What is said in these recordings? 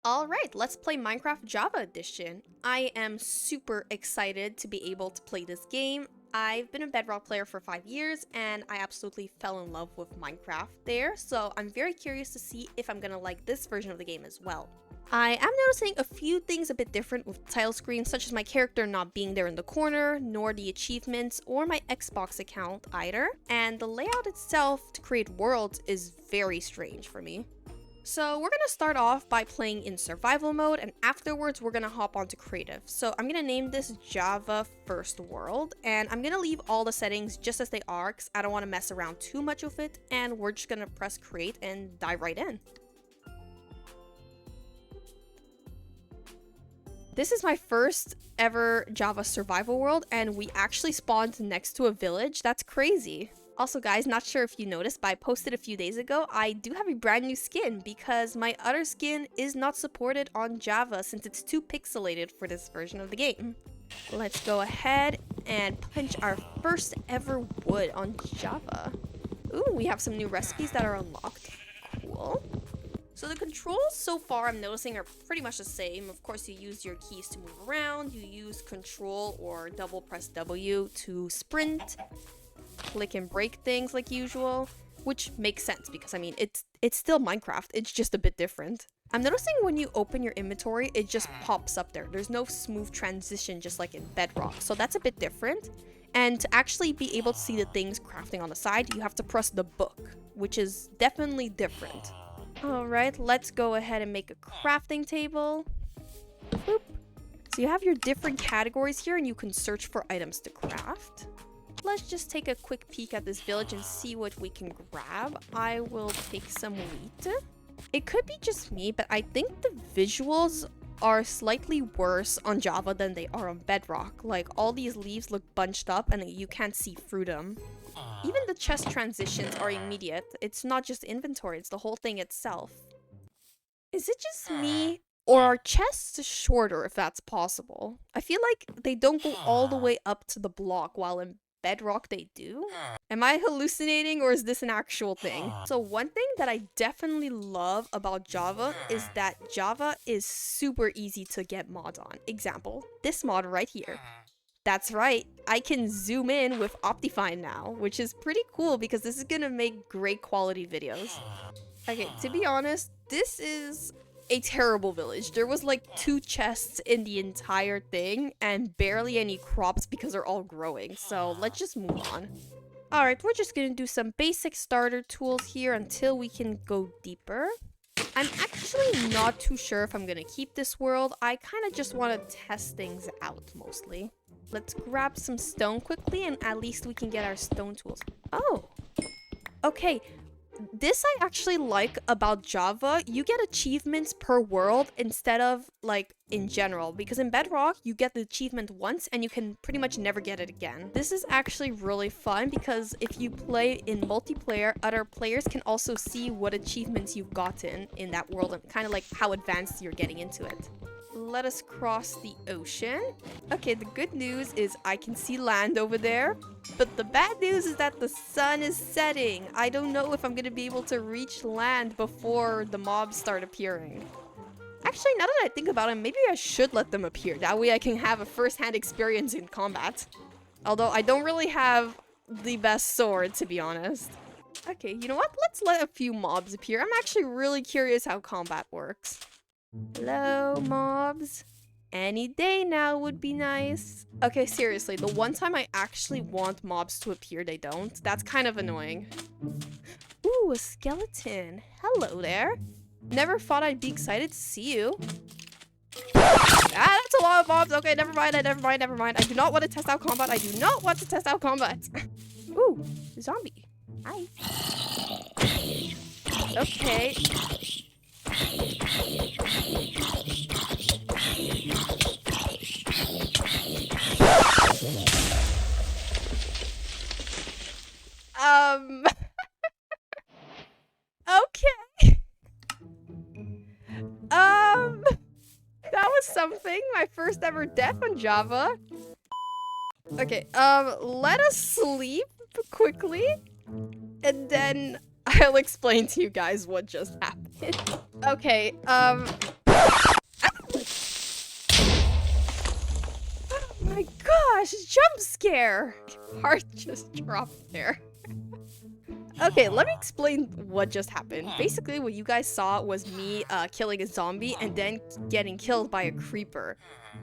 Alright, let's play Minecraft Java Edition. I am super excited to be able to play this game. I've been a Bedrock player for 5 years and I absolutely fell in love with Minecraft there, so I'm very curious to see if I'm gonna like this version of the game as well. I am noticing a few things a bit different with the title screen, such as my character not being there in the corner, nor the achievements or my Xbox account either, and the layout itself to create worlds is very strange for me. So we're gonna start off by playing in survival mode, and afterwards we're gonna hop onto creative. So I'm gonna name this Java First World, and I'm gonna leave all the settings just as they are because I don't want to mess around too much with it, and we're just gonna press create and dive right in. This is my first ever Java survival world, and we actually spawned next to a village. That's crazy. Also guys, not sure if you noticed, but I posted a few days ago, I do have a brand new skin because my other skin is not supported on Java since it's too pixelated for this version of the game. Let's go ahead and punch our first ever wood on Java. Ooh, we have some new recipes that are unlocked. Cool. So the controls so far I'm noticing are pretty much the same. Of course, you use your keys to move around, you use control or double press W to sprint. Click and break things like usual, which makes sense because I mean it's still Minecraft, it's just a bit different. I'm noticing when you open your inventory it just pops up there. There's no smooth transition just like in Bedrock, so that's a bit different. And to actually be able to see the things crafting on the side, you have to press the book, which is definitely different. Alright, let's go ahead and make a crafting table. Boop. So you have your different categories here and you can search for items to craft. Let's just take a quick peek at this village and see what we can grab. I will take some wheat. It could be just me, but I think the visuals are slightly worse on Java than they are on Bedrock. Like, all these leaves look bunched up and you can't see through them. Even the chest transitions are immediate. It's not just inventory, it's the whole thing itself. Is it just me? Or are chests shorter, if that's possible? I feel like they don't go all the way up to the block, while in Bedrock they do? Am I hallucinating or is this an actual thing? So one thing that I definitely love about Java is that Java is super easy to get mods on. Example, this mod right here. That's right, I can zoom in with Optifine now, which is pretty cool because this is gonna make great quality videos. Okay, to be honest, this is a terrible village. There was like 2 chests in the entire thing and barely any crops because they're all growing. So let's just move on. Alright, we're just gonna do some basic starter tools here until we can go deeper. I'm actually not too sure if I'm gonna keep this world. I kind of just want to test things out mostly. Let's grab some stone quickly and at least we can get our stone tools. Oh, okay. This I actually like about Java. You get achievements per world instead of like in general, because in Bedrock you get the achievement once and you can pretty much never get it again. This is actually really fun because if you play in multiplayer, other players can also see what achievements you've gotten in that world and kind of like how advanced you're getting into it. Let us cross the ocean. Okay, the good news is I can see land over there, but the bad news is that the sun is setting. I don't know if I'm gonna be able to reach land before the mobs start appearing. Actually, now that I think about it, maybe I should let them appear. That way I can have a first-hand experience in combat. Although I don't really have the best sword, to be honest. Okay, you know what? Let's let a few mobs appear. I'm actually really curious how combat works. Hello, mobs. Any day now would be nice. Okay, seriously, the one time I actually want mobs to appear, they don't. That's kind of annoying. Ooh, a skeleton. Hello there. Never thought I'd be excited to see you. Ah, that's a lot of mobs. Okay, never mind. I do not want to test out combat. I do not want to test out combat. Ooh, zombie. Hi. Okay. Okay. That was something. My first ever death on Java. Okay, let us sleep quickly, and then I'll explain to you guys what just happened. Okay, scare. Heart just dropped there. Okay, let me explain what just happened. Basically, what you guys saw was me killing a zombie and then getting killed by a creeper.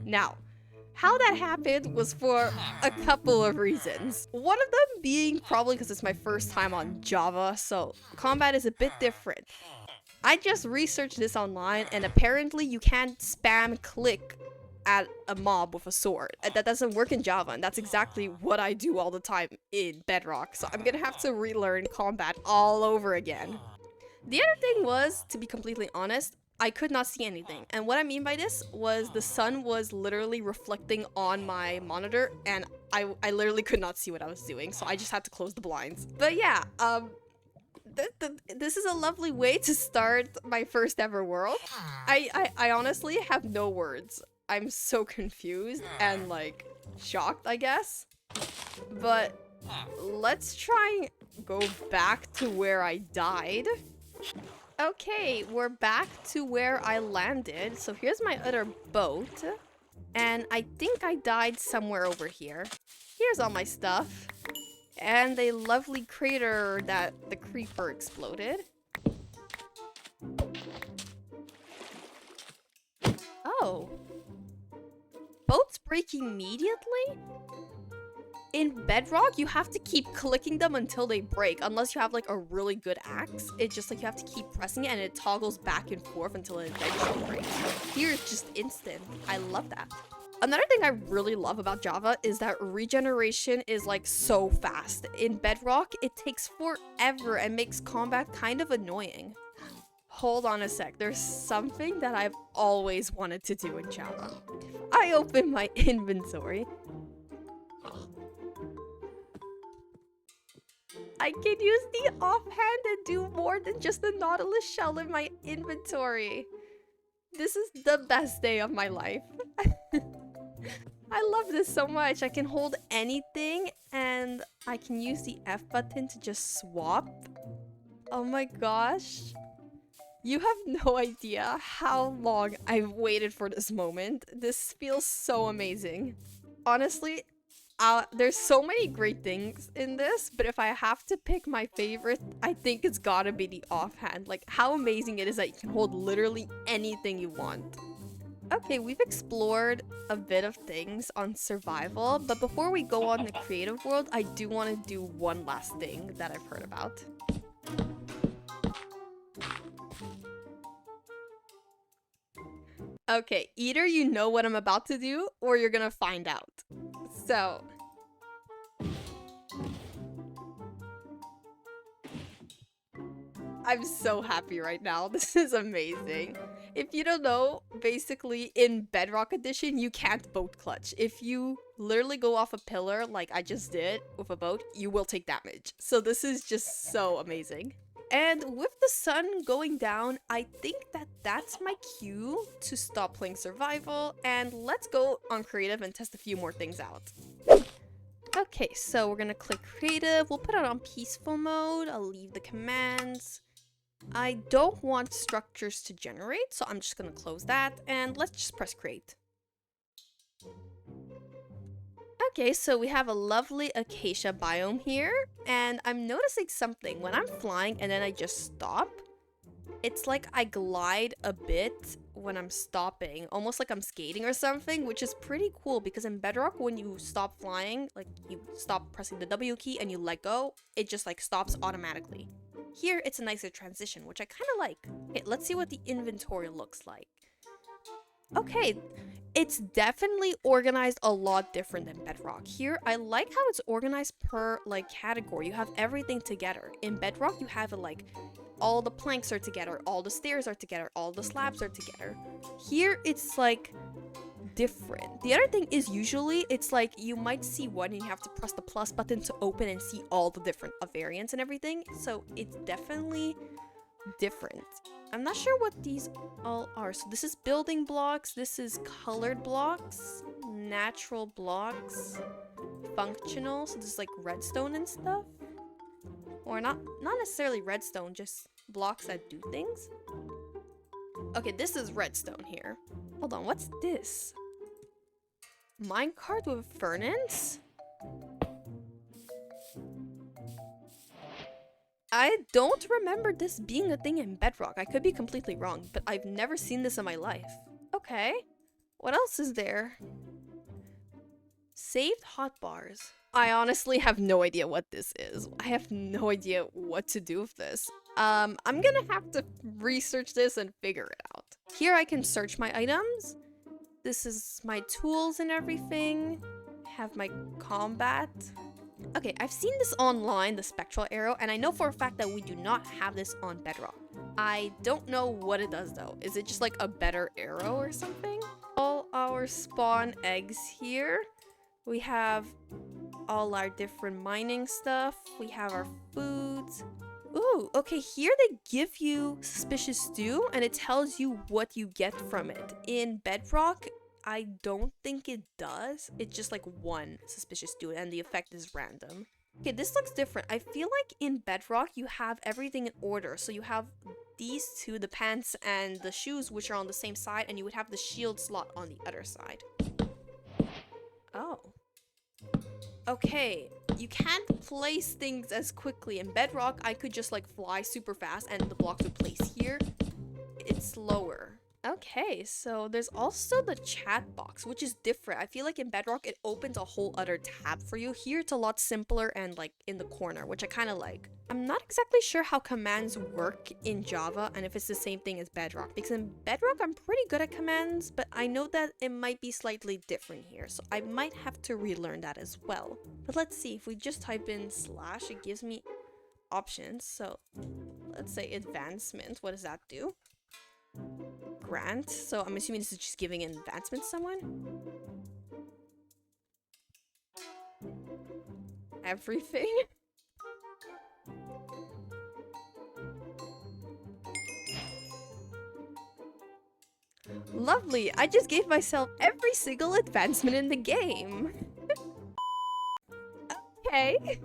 Now, how that happened was for a couple of reasons. One of them being probably because it's my first time on Java, so combat is a bit different. I just researched this online, and apparently you can't spam click at a mob with a sword. That doesn't work in Java, and that's exactly what I do all the time in Bedrock, so I'm gonna have to relearn combat all over again. The other thing was, to be completely honest, I could not see anything, and what I mean by this was the sun was literally reflecting on my monitor, and I literally could not see what I was doing, so I just had to close the blinds. But yeah, this is a lovely way to start my first ever world. I honestly have no words. I'm so confused and like shocked, I guess. But let's try and go back to where I died. Okay, we're back to where I landed. So here's my other boat. And I think I died somewhere over here. Here's all my stuff. And a lovely crater that the creeper exploded. Oh. Boats break immediately? In Bedrock, you have to keep clicking them until they break, unless you have like a really good axe. It's just like you have to keep pressing it and it toggles back and forth until it eventually breaks. Here it's just instant. I love that. Another thing I really love about Java is that regeneration is like so fast. In Bedrock, it takes forever and makes combat kind of annoying. Hold on a sec, there's something that I've always wanted to do in Java. I open my inventory. I can use the offhand and do more than just the Nautilus shell in my inventory. This is the best day of my life. I love this so much. I can hold anything and I can use the F button to just swap. Oh my gosh. You have no idea how long I've waited for this moment. This feels so amazing. Honestly, there's so many great things in this, but if I have to pick my favorite, I think it's gotta be the offhand. Like, how amazing it is that you can hold literally anything you want. Okay, we've explored a bit of things on survival, but before we go on the creative world, I do want to do one last thing that I've heard about. Okay, either you know what I'm about to do, or you're gonna find out. So... I'm so happy right now. This is amazing. If you don't know, basically in Bedrock Edition, you can't boat clutch. If you literally go off a pillar like I just did with a boat, you will take damage. So this is just so amazing. And with the sun going down, I think that that's my cue to stop playing survival, and let's go on creative and test a few more things out. Okay, so we're gonna click creative. We'll put it on peaceful mode. I'll leave the commands. I don't want structures to generate, so I'm just gonna close that, and let's just press create. Okay, so we have a lovely acacia biome here, and I'm noticing something. When I'm flying and then I just stop, it's like I glide a bit when I'm stopping, almost like I'm skating or something, which is pretty cool because in Bedrock, when you stop flying, like you stop pressing the W key and you let go, it just like stops automatically. Here, it's a nicer transition, which I kind of like. Okay, let's see what the inventory looks like. Okay, it's definitely organized a lot different than Bedrock. Here, I like how it's organized per, like, category. You have everything together. In Bedrock, you have it, like, all the planks are together, all the stairs are together, all the slabs are together. Here, it's, like, different. The other thing is usually, it's like, you might see one and you have to press the plus button to open and see all the different variants and everything. So, it's definitely different. I'm not sure what these all are. So this is building blocks, this is colored blocks, natural blocks, functional, so this is like redstone and stuff. Or not necessarily redstone, just blocks that do things. Okay, this is redstone here. Hold on, what's this? Minecart with furnace? I don't remember this being a thing in Bedrock. I could be completely wrong, but I've never seen this in my life. Okay. What else is there? Saved hotbars. I honestly have no idea what this is. I have no idea what to do with this. I'm gonna have to research this and figure it out. Here I can search my items. This is my tools and everything. Have my combat. Okay, I've seen this online, the spectral arrow, and I know for a fact that we do not have this on Bedrock. I don't know what it does though. Is it just like a better arrow or something? All our spawn eggs here. We have all our different mining stuff. We have our foods. Ooh, okay, here they give you suspicious stew and it tells you what you get from it. In Bedrock, I don't think it does. It's just like one suspicious stew and the effect is random. Okay, this looks different. I feel like in Bedrock, you have everything in order. So you have these two, the pants and the shoes, which are on the same side, and you would have the shield slot on the other side. Oh. Okay, you can't place things as quickly. In Bedrock, I could just like fly super fast and the blocks would place here. It's slower. Okay, so there's also the chat box, which is different. I feel like in Bedrock, it opens a whole other tab for you. Here, it's a lot simpler and like in the corner, which I kind of like. I'm not exactly sure how commands work in Java and if it's the same thing as Bedrock, because in Bedrock, I'm pretty good at commands, but I know that it might be slightly different here, so I might have to relearn that as well. But let's see, if we just type in /, it gives me options. So let's say advancement. What does that do? Grant. So I'm assuming this is just giving an advancement to someone. Everything. Lovely. I just gave myself every single advancement in the game. Okay.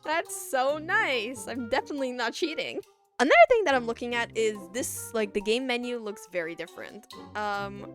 That's so nice. I'm definitely not cheating. Another thing that I'm looking at is this, like, the game menu looks very different.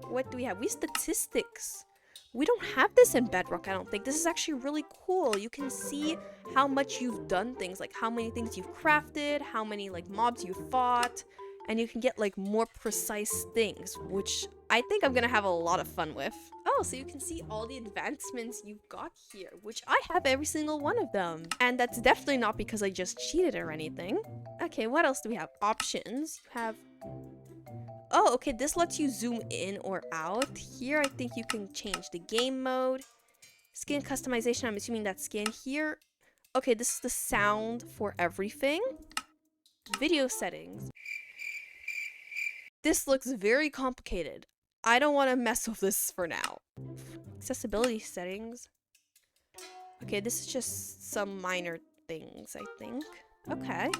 What do we have? We have statistics. We don't have this in Bedrock, I don't think. This is actually really cool. You can see how much you've done things, like how many things you've crafted, how many, like, mobs you fought, and you can get, like, more precise things, which I think I'm gonna have a lot of fun with. Oh, so you can see all the advancements you've got here, which I have every single one of them. And that's definitely not because I just cheated or anything. Okay, what else do we have? Options. You have... Oh, okay, this lets you zoom in or out. Here, I think you can change the game mode. Skin customization, I'm assuming that's skin here. Okay, this is the sound for everything. Video settings. This looks very complicated. I don't want to mess with this for now. Accessibility settings. Okay, this is just some minor things, I think. Okay.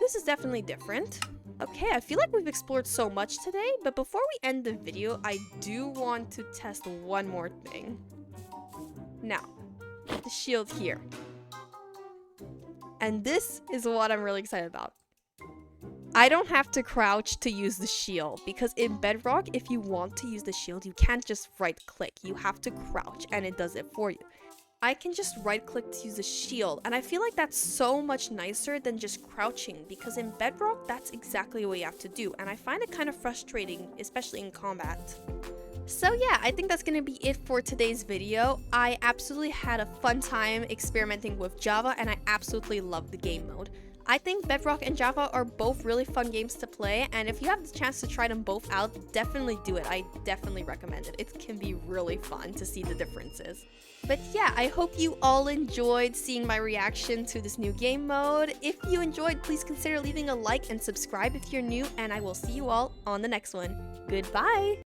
This is definitely different. Okay, I feel like we've explored so much today, but before we end the video, I do want to test one more thing. Now, the shield here. And this is what I'm really excited about. I don't have to crouch to use the shield, because in Bedrock, if you want to use the shield, you can't just right click. You have to crouch and it does it for you. I can just right click to use the shield, and I feel like that's so much nicer than just crouching, because in Bedrock, that's exactly what you have to do, and I find it kind of frustrating, especially in combat. So yeah, I think that's gonna be it for today's video. I absolutely had a fun time experimenting with Java, and I absolutely love the game mode. I think Bedrock and Java are both really fun games to play, and if you have the chance to try them both out, definitely do it. I definitely recommend it. It can be really fun to see the differences. But yeah, I hope you all enjoyed seeing my reaction to this new game mode. If you enjoyed, please consider leaving a like and subscribe if you're new, and I will see you all on the next one. Goodbye!